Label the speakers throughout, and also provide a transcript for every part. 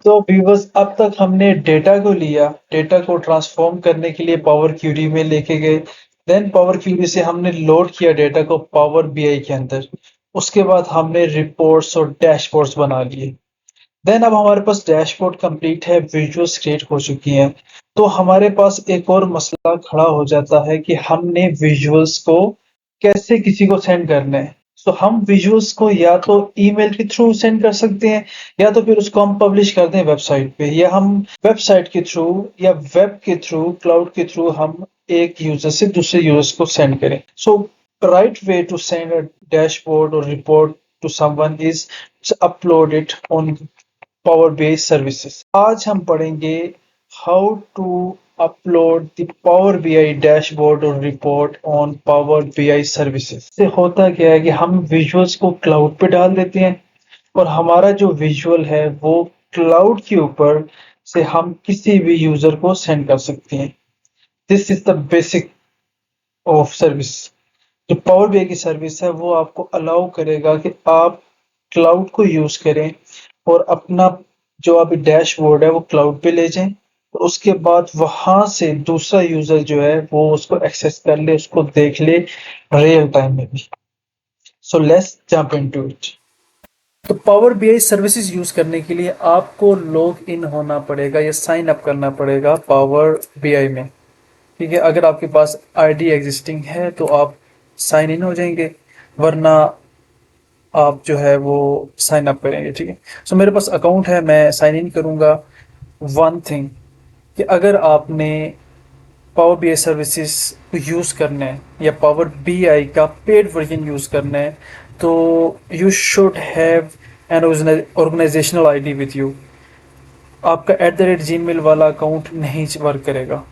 Speaker 1: तो व्यूअर्स, अब तक हमने डेटा को लिया, डेटा को ट्रांसफॉर्म करने के लिए पावर क्यूरी में लेके गए। देन पावर क्यूरी से हमने लोड किया डेटा को पावर बीआई के अंदर। उसके बाद हमने रिपोर्ट्स और डैशबोर्ड्स बना लिए। देन अब हमारे पास डैशबोर्ड कंप्लीट है, विजुअल्स क्रिएट हो चुकी हैं। तो हमारे पास एक और मसला खड़ा हो जाता है कि हमने विजुअल्स को कैसे किसी को सेंड करना है। सो हम विजुअल्स को या तो ईमेल के थ्रू सेंड कर सकते हैं, या तो फिर उसको हम पब्लिश कर दें वेबसाइट पे, या हम वेबसाइट के थ्रू या वेब के थ्रू, क्लाउड के थ्रू हम एक यूजर से दूसरे यूजर्स को सेंड करें। सो right way to send a dashboard or report to someone is to upload it on Power BI services। आज हम पढ़ेंगे how to upload the Power BI dashboard or report on Power BI services। से होता क्या है कि हम visuals को क्लाउड पे डाल देते हैं, और हमारा जो विजुअल है वो क्लाउड के ऊपर से हम किसी भी यूजर को सेंड कर सकते हैं। This is the basic of service. जो पावर बीआई की सर्विस है वो आपको अलाउ करेगा कि आप क्लाउड को यूज करें और अपना जो अभी डैशबोर्ड है वो क्लाउड पे ले जाएं। तो उसके बाद वहां से दूसरा यूजर जो है वो उसको एक्सेस कर ले, उसको देख ले रियल टाइम में भी। So let's jump into it. तो पावर बीआई सर्विसेज यूज करने के लिए आपको लॉग इन होना पड़ेगा या साइन अप करना पड़ेगा पावर बीआई में। ठीक है, अगर आपके पास आईडी एग्जिस्टिंग है तो आप साइन इन हो जाएंगे, वरना आप जो है वो साइन अप करेंगे। ठीक है, सो मेरे पास अकाउंट है, मैं साइन इन करूंगा। वन थिंग कि अगर आपने पावर बीआई सर्विसेज को यूज़ करना है या पावर बीआई का पेड वर्जन यूज़ करना है, तो you should have an organizational ID with you. आपका @gmail वाला अकाउंट नहीं वर्क करेगा।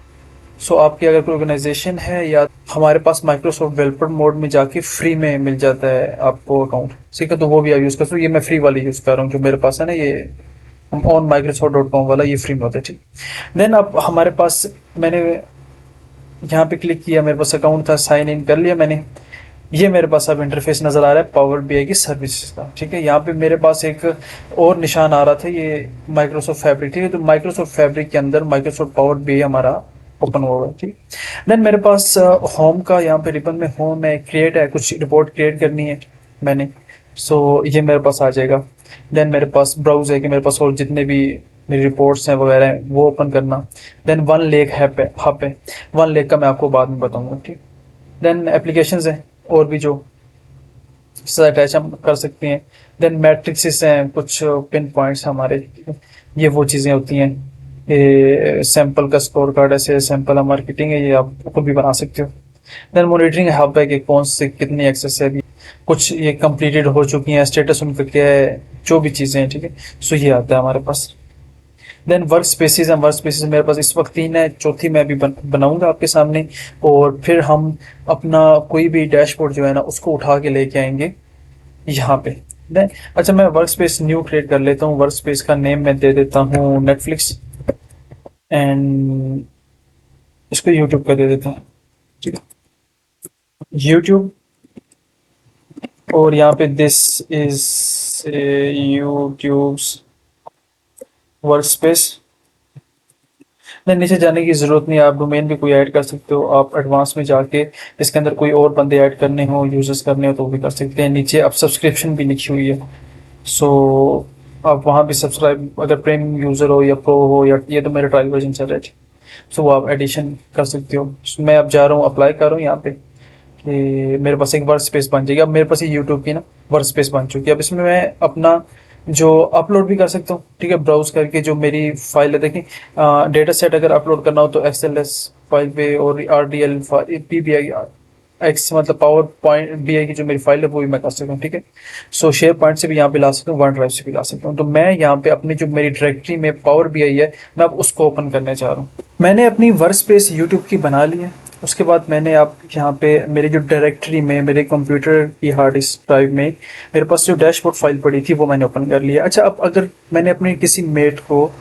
Speaker 1: सो आपकी अगर कोई ऑर्गेनाइजेशन है, या हमारे पास माइक्रोसॉफ्ट डेवलपर मोड में जाके फ्री में मिल जाता है आपको अकाउंट, ठीक है, तो वो भी आप यूज़ कर सकते हो। ये मैं फ्री वाली यूज़ कर रहा हूँ जो मेरे पास है ना, ये ऑन माइक्रोसॉफ्ट.com वाला, ये फ्री में होता है। ठीक, देन अब हमारे पास, मैंने यहाँ पे क्लिक किया, मेरे पास अकाउंट था, साइन इन कर लिया मैंने। ये मेरे पास अब इंटरफेस नज़र आ रहा है पावर बीआई की सर्विसेज का। ठीक है, यहाँ पे मेरे पास एक और निशान आ रहा था, ये माइक्रोसॉफ्ट फैब्रिक। ठीक है, तो माइक्रोसॉफ्ट फैब्रिक के अंदर माइक्रोसॉफ्ट पावर बीआई हमारा ओपन होगा। ठीक, देन मेरे पास होम का यहाँ पे रिबन में होम है, क्रिएट है, कुछ रिपोर्ट क्रिएट करनी है मैंने। सो ये मेरे पास आ जाएगा। देन मेरे पास ब्राउज है कि मेरे पास और जितने भी मेरी रिपोर्ट्स हैं वगैरह हैं वो ओपन करना। देन वन लेक हब है, वन लेक का मैं आपको बाद में बताऊंगा। ठीक, देन एप्लीकेशंस हैं और भी जो इससे अटैच हम कर सकते हैं। देन मैट्रिक्सेस हैं, कुछ पिन पॉइंट्स हमारे, ये वो चीज़ें होती हैं। ये सैंपल का स्कोर कार्ड, ऐसे सैंपल मार्केटिंग है, ये आप खुद भी बना सकते हो। देन मॉनिटरिंग हब है कि कौन से कितनी एक्सेस है, अभी कुछ ये कंप्लीटेड हो चुकी हैं, स्टेटस उनका क्या है, जो भी चीज़ें हैं। ठीक है, सो ये आता है हमारे पास। देन वर्क स्पेसिस है, वर्क स्पेसिस मेरे पास इस वक्त 3 है, चौथी मैं अभी बनाऊंगा आपके सामने। और फिर हम अपना कोई भी डैशबोर्ड जो है ना उसको उठा के लेके आएंगे यहाँ पे। देन अच्छा, मैं वर्क स्पेस न्यू क्रिएट कर लेता हूँ। वर्क स्पेस का नेम मैं दे देता हूँ नेटफ्लिक्स, एंड इसको यूट्यूब का दे देता हूँ। ठीक है, यूट्यूब, और यहाँ पे this is YouTubes work space. नहीं, नीचे जाने की ज़रूरत नहीं, आप डोमेन भी कोई ऐड कर सकते हो। आप एडवांस में जाके इसके अंदर कोई और बंदे ऐड करने हो, यूजर्स करने हो तो वो भी कर सकते हैं। नीचे अब सब्सक्रिप्शन भी लिखी हुई है, सो आप वहाँ भी सब्सक्राइब, अगर प्रीमियम यूज़र हो या प्रो हो, या ये तो मेरा ट्रायल वर्जन चल रहा है, सो वो आप एडिशन कर सकते हो। मैं अब जा रहा हूँ, अप्लाई कर रहा हूँ यहाँ पे कि मेरे पास एक वर्क स्पेस बन जाएगी। अब मेरे पास ये यूट्यूब की ना वर्क स्पेस बन चुकी है। अब इसमें मैं अपना जो अपलोड भी कर सकता हूँ। ठीक है, ब्राउज करके जो मेरी फाइल है, देखिए डेटा सेट अगर अपलोड करना हो तो XLS फाइल पे, और RDL PBI एक्स मतलब पावर पॉइंट बीआई की जो मेरी फाइल है वो भी मैं कर सकता हूँ। ठीक है, सो शेयर पॉइंट से भी यहाँ पे ला सकता हूँ, वन ड्राइव से भी ला सकता हूँ। तो मैं यहाँ पे अपनी जो मेरी डायरेक्टरी में पावर बीआई है, मैं अब उसको ओपन करने चाह रहा हूँ। मैंने अपनी वर्क स्पेस यूट्यूब की बना ली है। उसके बाद मैंने आप यहाँ पे मेरी जो डायरेक्टरी में, मेरे कंप्यूटर की हार्ड डिस्क ड्राइव में मेरे पास जो डैशबोर्ड फाइल पड़ी थी वो मैंने ओपन कर लिया। अच्छा, अब अगर मैंने अपने किसी मेट को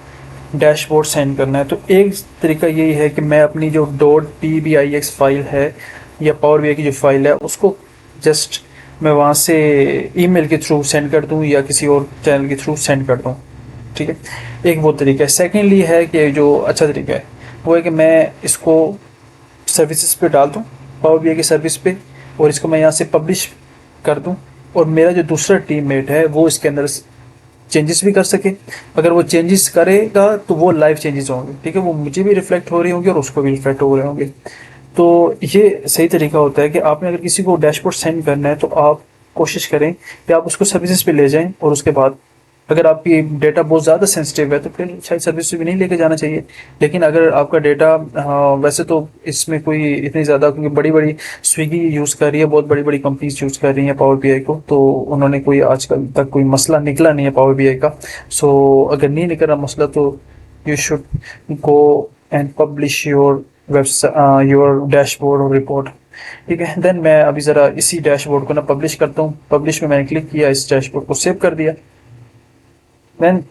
Speaker 1: डैशबोर्ड सेंड करना है तो एक तरीका यही है कि मैं अपनी जो .pbix फाइल है या पावर बीआई की जो फाइल है उसको जस्ट मैं वहाँ से ईमेल के थ्रू सेंड कर दूँ या किसी और चैनल के थ्रू सेंड कर दूँ।
Speaker 2: ठीक है, एक वो तरीका है। सेकेंडली है कि जो अच्छा तरीका है वो है कि मैं इसको सर्विसेज पे डाल दूँ, पावर बी आई की सर्विस पे, और इसको मैं यहाँ से पब्लिश कर दूँ, और मेरा जो दूसरा टीममेट है वो इसके अंदर चेंजेस भी कर सके। अगर वो चेंजेस करेगा तो वो लाइव चेंजेस होंगे, ठीक है, वो मुझे भी रिफ्लेक्ट हो रही होंगे और उसको भी रिफ्लेक्ट हो रहे होंगे। तो ये सही तरीका होता है कि आपने अगर किसी को डैशबोर्ड सेंड करना है तो आप कोशिश करें कि आप उसको सर्विसेज पे ले जाएं, और उसके बाद अगर आपकी डेटा बहुत ज़्यादा सेंसिटिव है तो फिर शायद सर्विस भी नहीं लेके जाना चाहिए। लेकिन अगर आपका डेटा, वैसे तो इसमें कोई इतनी ज़्यादा, क्योंकि बड़ी बड़ी स्विगी यूज़ कर रही है, बहुत बड़ी बड़ी कंपनीज यूज़ कर रही हैं पावर बी आई को, तो उन्होंने कोई आजकल तक कोई मसला निकला नहीं है पावर बी आई का। सो अगर नहीं निकल रहा मसला तो you should go and publish your website, your dashboard और रिपोर्ट। ठीक है, देन मैं अभी ज़रा इसी डैशबोर्ड को ना पब्लिश करता हूँ। पब्लिश में मैंने क्लिक किया, इस डैशबोर्ड को सेव कर दिया। देन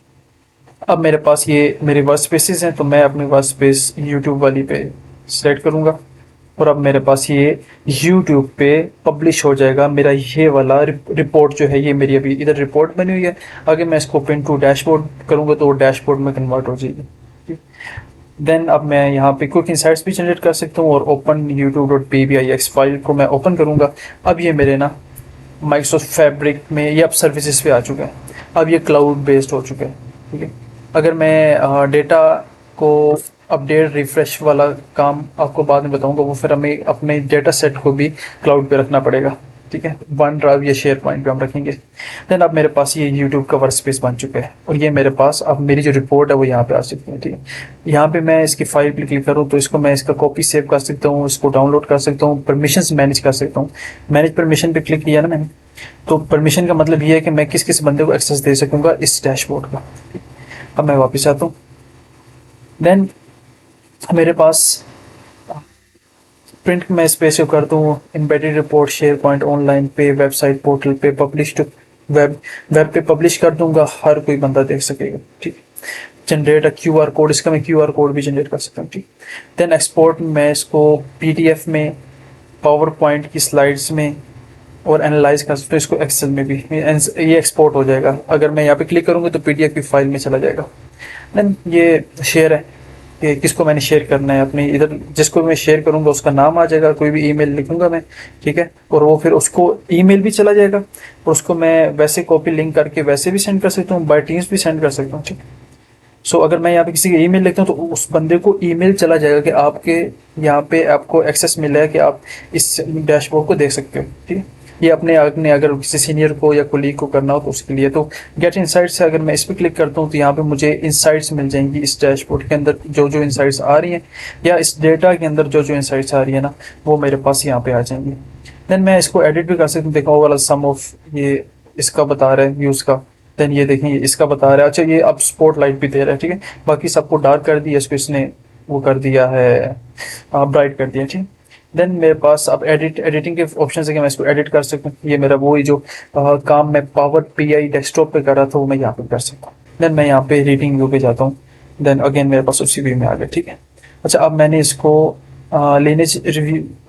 Speaker 2: अब मेरे पास ये मेरे वर्क स्पेसिस हैं, तो मैं अपनी वर्क स्पेस यूट्यूब वाली पे सेलेक्ट करूँगा, और अब मेरे पास ये यूट्यूब पे पब्लिश हो जाएगा मेरा ये वाला रिपोर्ट जो है। ये मेरी अभी इधर रिपोर्ट बनी हुई है, अगर मैं इसको पिन टू डैशबोर्ड करूँगा तो वो डैशबोर्ड में कन्वर्ट हो जाएगी। देन अब मैं यहाँ पे क्विक इंसाइट्स भी जनरेट कर सकता हूँ, और ओपन youtube.pbix फाइल को मैं ओपन करूँगा। अब ये मेरे ना माइक्रोसॉफ्ट फैब्रिक में ये अब सर्विसेज पे आ चुका है, अब ये क्लाउड बेस्ड हो चुका है। ठीक है, अगर मैं डेटा को अपडेट रिफ्रेश वाला काम आपको बाद में बताऊंगा, वो फिर हमें अपने डेटा सेट को भी क्लाउड पे रखना पड़ेगा। ठीक है, वन ड्राइव या शेयर पॉइंट पे हम रखेंगे। देन अब मेरे पास ये यूट्यूब का वर्क स्पेस बन चुका है, और ये मेरे पास अब मेरी जो रिपोर्ट है वो यहाँ पे आ सकती है। ठीक है, यहाँ पे मैं इसकी फाइल पे क्लिक करूँ तो इसको मैं इसका कॉपी सेव कर सकता हूँ, इसको डाउनलोड कर सकता हूँ, परमिशंस मैनेज कर सकता हूँ। मैनेज परमिशन पे क्लिक किया ना मैंने, तो परमिशन का मतलब ये है कि मैं किस किस बंदे को एक्सेस दे सकूंगा इस डैशबोर्ड का। अब मैं वापस आता हूँ। देन मेरे पास प्रिंट में स्पेस कर दूँ, embedded report, share point, online पे, वेबसाइट, पोर्टल पे, पब्लिश टू वेब, वेब पे पब्लिश कर दूंगा, हर कोई बंदा देख सकेगा। ठीक, generate a Q R code, इसका मैं क्यू आर कोड भी जनरेट कर सकता हूँ। ठीक, देन एक्सपोर्ट मैं इसको पीडीएफ में, पावर पॉइंट की स्लाइड्स में, और एनालाइज कर सकते हो इसको एक्सेल में भी, ये एक्सपोर्ट हो जाएगा। अगर मैं यहाँ पे क्लिक करूँगा तो पीडीएफ की फाइल में चला जाएगा। देन ये शेयर है कि किसको मैंने शेयर करना है, अपनी इधर जिसको मैं शेयर करूँगा उसका नाम आ जाएगा, कोई भी ईमेल लिखूंगा मैं। ठीक है, और वो फिर उसको ईमेल भी चला जाएगा, और उसको मैं वैसे कॉपी लिंक करके वैसे भी सेंड कर सकता हूँ, बाय टीम्स भी सेंड कर सकता हूँ। ठीक, सो अगर मैं यहाँ पे किसी के ईमेल लिखता हूँ तो उस बंदे को ईमेल चला जाएगा कि आपके यहाँ पे आपको एक्सेस मिला है कि आप इस डैशबोर्ड को देख सकते हो। ठीक है, ये अपने अपने अगर किसी सीनियर को या कोलीग को करना हो तो उसके लिए। तो गेट इनसाइट्स से अगर मैं इस पर क्लिक करता हूँ तो यहाँ पे मुझे इनसाइट्स मिल जाएंगी इस डैशबोर्ड के अंदर, जो जो इनसाइट्स आ रही हैं, या इस डेटा के अंदर जो जो इनसाइट्स आ रही है ना, वो मेरे पास यहाँ पे आ जाएंगी। देन मैं इसको एडिट भी कर सकता हूँ। देखा वो वाला सम ऑफ ये इसका बता रहा है व्यूज़ का। देन ये देखें ये इसका बता रहा है। अच्छा, ये अब स्पॉट लाइट भी दे रहा है। ठीक है, बाकी सबको डार्क कर दिया, इसको इसने वो कर दिया है, ब्राइट कर दिया। ठीक, देन मेरे पास अब एडिटिंग के ऑप्शन है कि मैं इसको एडिट कर सकूँ। ये मेरा वो ही जो काम मैं पावर पीआई डेस्कटॉप पे कर रहा था वो मैं यहाँ पे कर सकता हूँ। देन मैं यहाँ पे रीडिंग व्यू पे जाता हूँ। देन अगेन मेरे पास उसी व्यू में आ गया। ठीक है, अच्छा अब मैंने इसको लिनेज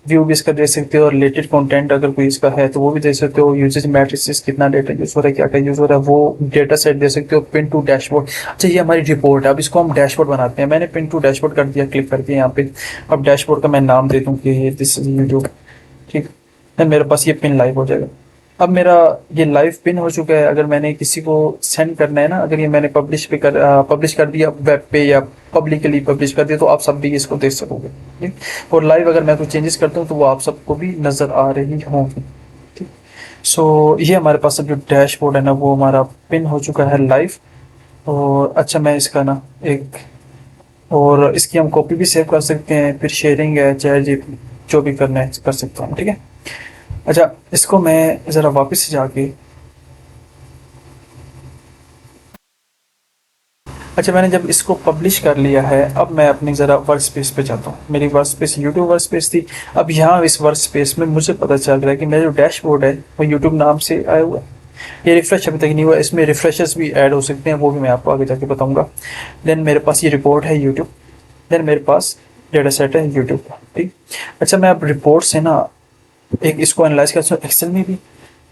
Speaker 2: व्यू भी इसका दे सकते हो, और रिलेटेड कंटेंट अगर कोई इसका है तो वो भी दे सकते हो। यूजेज मैट्रिसेस, कितना डेटा यूज हो रहा है, क्या क्या यूज हो रहा है, वो डेटा सेट दे सकते हो। पिन टू डैशबोर्ड, अच्छा ये हमारी रिपोर्ट है, अब इसको हम डैशबोर्ड बनाते हैं। मैंने पिन टू डैशबोर्ड कर दिया क्लिक करके यहाँ पे। अब डैशबोर्ड का मैं नाम दे दूँ कि दिस इज यूट्यूब। ठीक, देन मेरे पास ये पिन लाइव हो जाएगा। अब मेरा ये लाइव पिन हो चुका है। अगर मैंने किसी को सेंड करना है ना, अगर ये मैंने पब्लिश कर दिया वेब पे या पब्लिकली पब्लिश कर दिया, तो आप सब भी इसको देख सकोगे। ठीक, और लाइव अगर मैं कुछ चेंजेस करता हूँ तो वो आप सबको भी नज़र आ रही होंगी। ठीक, सो ये हमारे पास अब जो डैशबोर्ड है ना वो हमारा पिन हो चुका है लाइव। और अच्छा मैं इसका ना एक, और इसकी हम कॉपी भी सेव कर सकते हैं, फिर शेयरिंग है, चाहे जो भी करना है कर सकता हूँ। ठीक है, अच्छा इसको मैं ज़रा वापस से जाके, अच्छा मैंने जब इसको पब्लिश कर लिया है, अब मैं अपनी ज़रा वर्क स्पेस पे जाता हूँ। मेरी work space YouTube work space थी। अब यहाँ इस वर्क स्पेस में मुझे पता चल रहा है कि मेरा जो डैशबोर्ड है वो यूट्यूब नाम से आया हुआ है। ये रिफ्रेश अभी तक नहीं हुआ, इसमें रिफ्रेशेस भी ऐड हो सकते हैं, वो भी मैं आपको आगे जाके बताऊँगा। देन मेरे पास ये रिपोर्ट है यूट्यूब। देन मेरे पास डेटा सेट है यूट्यूब का। ठीक, अच्छा मैं अब रिपोर्ट से ना एक इसको एनालाइज कर सकता हूँ, एक्सेल में भी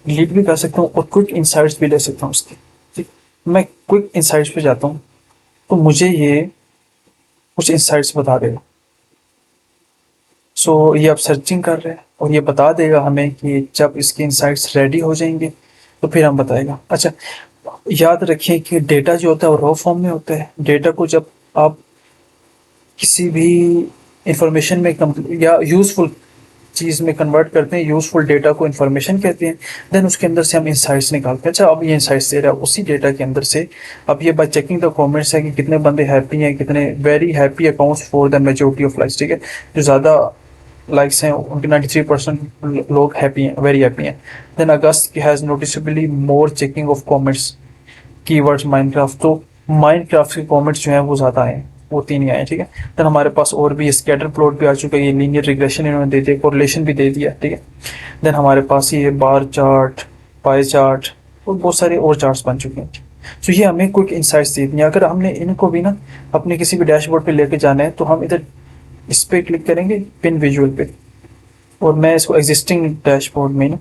Speaker 2: डिलीट भी कर सकता हूँ, और क्विक इंसाइट्स भी ले सकता हूँ उसके। ठीक, मैं क्विक इंसाइट्स पे जाता हूँ तो मुझे ये कुछ इंसाइट्स बता देगा। सो ये अब सर्चिंग कर रहे हैं और ये बता देगा हमें कि जब इसके इंसाइट्स रेडी हो जाएंगे तो फिर हम बताएगा। अच्छा, याद रखें कि डेटा जो होता है वो रॉ फॉर्म में होता है। डेटा को जब आप किसी भी इंफॉर्मेशन में या यूज़फुल चीज़ में कन्वर्ट करते हैं, यूज़फुल डेटा को इन्फॉर्मेशन कहते हैं, देन उसके अंदर से हम इंसाइट्स निकालते हैं। अच्छा, अब ये इंसाइट्स दे रहा है उसी डेटा के अंदर से। अब ये बाय चेकिंग द कमेंट्स है कि कितने बंदे हैप्पी हैं, कितने very happy accounts for the majority of likes, ठीक है। जो ज़्यादा लाइक्स हैं उनके 93% लोग हैप्पी हैं, वेरी हैप्पी हैं। Then August has noticeably more checking of comments keywords Minecraft, तो माइनक्राफ्ट के कमेंट्स जो हैं वो ज़्यादा आए हैं, वो 3 ही आए, ठीक है। देन हमारे पास और भी स्कैटर प्लॉट भी आ चुका है, ये लीनियर रिग्रेशन इन्होंने दे दिया, कोरिलेशन भी दे दिया, ठीक है। देन हमारे पास ये बार चार्ट, पाई चार्ट और बहुत सारे और चार्ट्स बन चुके हैं। तो ये हमें क्विक इंसाइट्स दे दी। अगर हमने इनको भी ना अपने किसी भी डैशबोर्ड पे लेके जाना है तो हम इधर इस पे क्लिक करेंगे पिन विजुअल पे, और मैं इसको एग्जिस्टिंग डैशबोर्ड में ना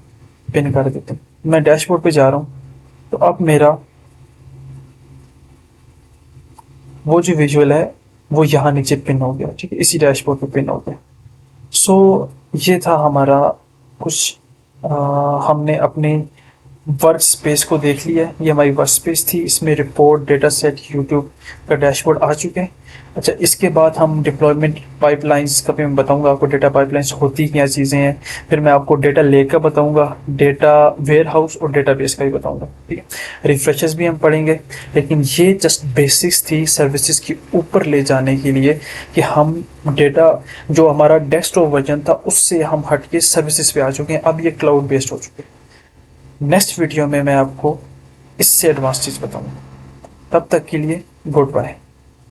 Speaker 2: पिन कर देता हूँ। मैं डैशबोर्ड पे जा रहा हूँ तो अब मेरा वो जो विजुअल है वो यहाँ नीचे पिन हो गया, ठीक है, इसी डैशबोर्ड पे पिन हो गया। सो ये था हमारा कुछ हमने अपने वर्क स्पेस को देख लिया है। ये हमारी वर्क स्पेस थी, इसमें रिपोर्ट, डेटा सेट, यूट्यूब का डैशबोर्ड आ चुके हैं। अच्छा, इसके बाद हम डिप्लॉयमेंट पाइपलाइंस का भी मैं बताऊंगा आपको, डेटा पाइपलाइंस होती क्या चीज़ें हैं। फिर मैं आपको डेटा लेक का बताऊंगा, डेटा वेयर हाउस और डेटाबेस का भी बताऊंगा, ठीक है। रिफ्रेशर्स भी हम पढ़ेंगे, लेकिन ये जस्ट बेसिक्स थी सर्विसेज के ऊपर ले जाने के लिए कि हम डेटा जो हमारा डेस्कटॉप वर्जन था उससे हम हट के सर्विसेज पे आ चुके हैं। अब ये क्लाउड बेस्ड हो चुके हैं। नेक्स्ट वीडियो में मैं आपको इससे एडवांस चीज़ बताऊंगा। तब तक के लिए गुड बाय।